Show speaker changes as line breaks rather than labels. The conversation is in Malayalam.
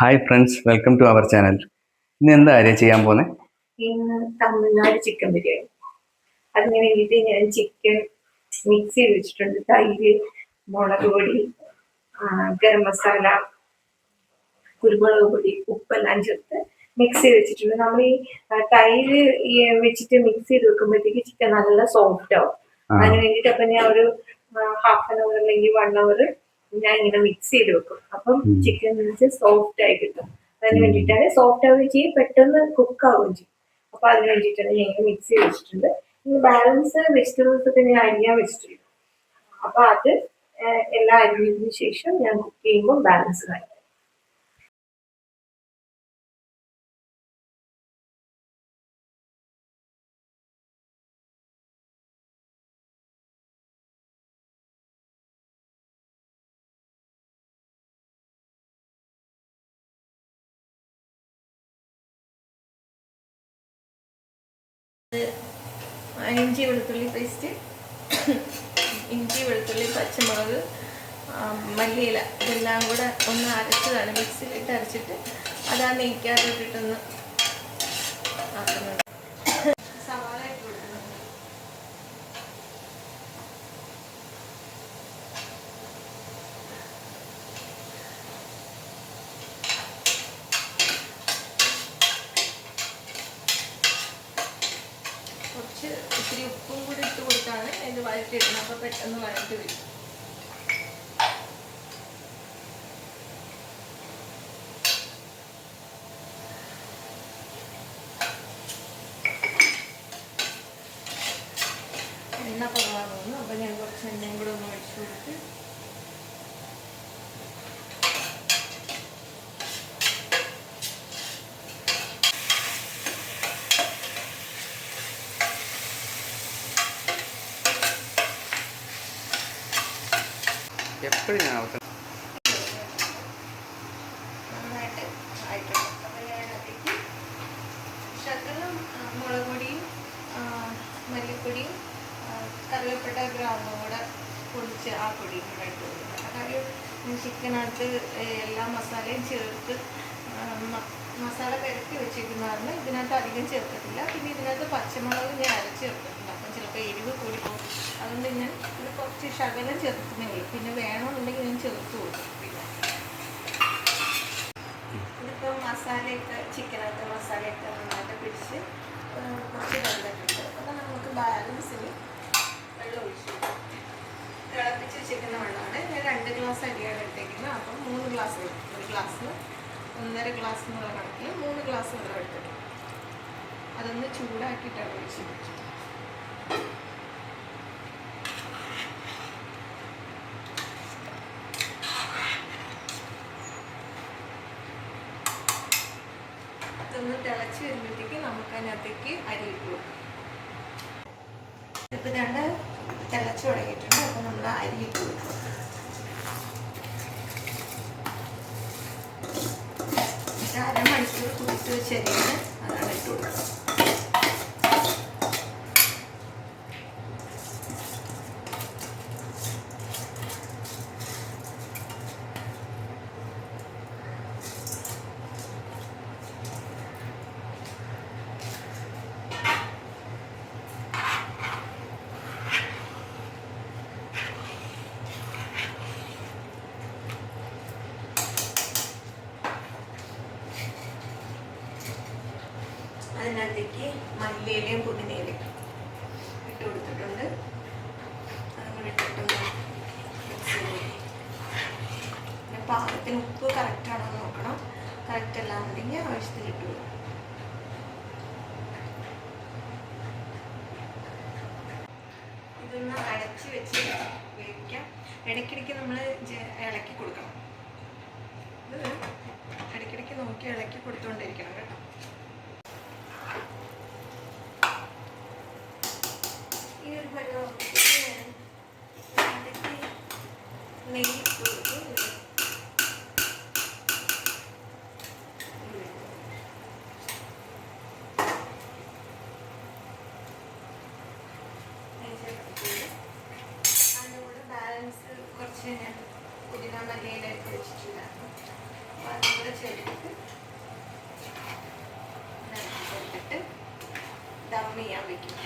Hi friends, welcome to our channel. ഇന്ന് എന്താ കാര്യം ചെയ്യാൻ പോകുന്നത്?
ഇന്ന് തമിഴ്നാട് ചിക്കൻ ബിരിയാണി. അതിന് വേണ്ടിയിട്ട് ഞാൻ ചിക്കൻ മിക്സ് ചെയ്ത് വെച്ചിട്ടുണ്ട്. തൈര്, മുളക് പൊടി, ഗരം മസാല, കുരുമുളക് പൊടി, ഉപ്പെല്ലാം ചേർത്ത് മിക്സ് ചെയ്ത് വെച്ചിട്ടുണ്ട്. നമ്മൾ ഈ തൈര് വെച്ചിട്ട് മിക്സ് ചെയ്ത് വെക്കുമ്പോഴത്തേക്ക് ചിക്കൻ നല്ല സോഫ്റ്റ് ആവും. അതിന് വേണ്ടിയിട്ട് അപ്പം ഞാൻ ഒരു ഹാഫ് ആൻ അവർ അല്ലെങ്കിൽ 1 അവർ ഞാൻ ഇങ്ങനെ മിക്സ് ചെയ്ത് വെക്കും. അപ്പം ചിക്കൻ സോഫ്റ്റ് ആയി കിട്ടും. അതിന് വേണ്ടിയിട്ടാണ് സോഫ്റ്റ് ആവുകയും ചെയ്യും, പെട്ടെന്ന് കുക്ക് ആവുകയും ചെയ്യും. അപ്പൊ അതിന് വേണ്ടിയിട്ടാണ് ഞാൻ ഇങ്ങനെ മിക്സ് ചെയ്ത് വെച്ചിട്ടുണ്ട്. ഇനി ബാലൻസ് വെജിറ്റബിൾസ് ഒക്കെ ഞാൻ അരിയാൻ വെച്ചിട്ടുണ്ട്. അപ്പൊ അത് എല്ലാം അരിഞ്ഞതിന് ശേഷം ഞാൻ കുക്ക് ചെയ്യുമ്പോൾ ബാലൻസ് കാണിക്കും. ഇഞ്ചി വെളുത്തുള്ളി പേസ്റ്റ്, ഇഞ്ചി വെളുത്തുള്ളി പച്ചമുളക്, മല്ലിയില ഇതെല്ലാം കൂടെ ഒന്ന് അരച്ചതാണ്. മിക്സിയിലിട്ട് അരച്ചിട്ട് അത് ആ നെയ്ക്കകത്തോട്ടിട്ടൊന്ന് ആക്കുന്നത്. സവാള ഇട്ട് കൊടുക്കുന്നത്. ഇത്തിരി ഉപ്പും കൂടി ഇട്ട് കൊടുത്താണ് ഇത് വഴറ്റിയിടുന്നത്. അപ്പോൾ പെട്ടെന്ന് വഴറ്റി വരും. എണ്ണ കുറവാ തോന്നുന്നു. അപ്പോൾ ഞാൻ കുറച്ച് എണ്ണയും കൂടെ ഒന്ന് ഒഴിച്ചു കൊടുത്ത് നന്നായിട്ട് ആയിട്ടുണ്ട്. അപ്പോൾ ഞാൻ അതിലേക്ക് ശകലം മുളക് പൊടിയും മല്ലിപ്പൊടിയും കറിവേപ്പില ഗ്രാമ്പും കൂടെ പൊടിച്ച് ആ പൊടിയും കൂടെ ഇട്ട് കൊടുക്കണം. കാര്യം ചിക്കനകത്ത് എല്ലാ മസാലയും ചേർത്ത് മസാല പെരട്ടി വെച്ചിരിക്കുന്നതാണ്. ഇതിനകത്ത് അധികം ചേർക്കത്തില്ല. പിന്നെ ഇതിനകത്ത് പച്ചമുളക് ഞാൻ അരച്ച് ചേർത്തിട്ടുണ്ട്. അപ്പം ചിലപ്പോൾ എരിവ് കൂടിപ്പോകും. അതുകൊണ്ട് ഞാൻ ഇത് കുറച്ച് ശകലം ചേർക്കുന്നെങ്കിൽ പിന്നെ വേണമെന്നുണ്ടെങ്കിൽ ഞാൻ ചേർത്ത് കൊടുക്കും. പിന്നെ ഇതിപ്പോൾ മസാലയൊക്കെ ചിക്കനകത്ത് മസാലയൊക്കെ നന്നായിട്ട് പിടിച്ച് കുറച്ച് വെള്ളത്തിട്ടുണ്ട്. അപ്പം നമുക്ക് ബാലൻസിന് വെള്ളം ഒഴിച്ചു തിളപ്പിച്ച് വെച്ചിരിക്കുന്ന വെള്ളമാണ്. ഞാൻ 2 ഗ്ലാസ് അരിയാണ് എടുത്തേക്കുന്നത്. അപ്പം 3 ഗ്ലാസ് വരും. ഒരു ഗ്ലാസ്സിന് 1.5 ഗ്ലാസ് എന്നുള്ള കണക്കിൽ 3 ഗ്ലാസ് വെള്ളം എടുത്തിട്ട് അതൊന്ന് ചൂടാക്കിയിട്ടാണ് ഒഴിച്ച് വെച്ചത്. ഇതൊന്ന് തിളച്ച് വരുമ്പോഴത്തേക്ക് നമുക്ക് അതിനകത്തേക്ക് അരി ഇട്ട് കൊടുക്കാം. ഇപ്പം രണ്ട് തിളച്ച് തുടങ്ങിയിട്ടുണ്ട്. അപ്പം നമ്മൾ അരി ഇട്ട് കൊടുക്കും. അരമണിക്കൂർ കുതിർത്ത് വെച്ച് അരിയാണ്, അതാണ് ഇട്ട് കൊടുക്കുന്നത്. അതിനകത്തേക്ക് മല്ലിയിലയും പുതിനയിലയും ഇട്ട് കൊടുത്തിട്ടുണ്ട്. അതും കൂടി ഇട്ടിട്ടൊന്ന് മിക്സ് ചെയ്ത് പിന്നെ പാകത്തിന് ഉപ്പ് കറക്റ്റാണോ നോക്കണം. കറക്റ്റ് അല്ലാന്നുണ്ടെങ്കിൽ ആവശ്യത്തിൽ ഇട്ട് കൊടുക്കും. ഇതൊന്ന് അടച്ച് വെച്ച് വേവിക്കാം. ഇടയ്ക്കിടയ്ക്ക് നമ്മൾ ഇളക്കി കൊടുക്കണം. ഇത് ഇടയ്ക്കിടയ്ക്ക് നോക്കി ഇളക്കി കൊടുത്തുകൊണ്ടിരിക്കണം കേട്ടോ. ഈ ഒരു പരുവത്തിൽ നെയ്യ് ഇട്ട് കൊടുക്കും. അതിൻ്റെ കൂടെ ബാലൻസ് കുറച്ച് ഞാൻ പുതിന മല്ലിയില ഇട്ട് വെച്ചിട്ടുണ്ടായിരുന്നു. അപ്പോൾ അതും കൂടെ ചേർത്തിട്ട് ഇളക്കി കൊടുത്തിട്ട് ദം ചെയ്യാൻ വയ്ക്കും.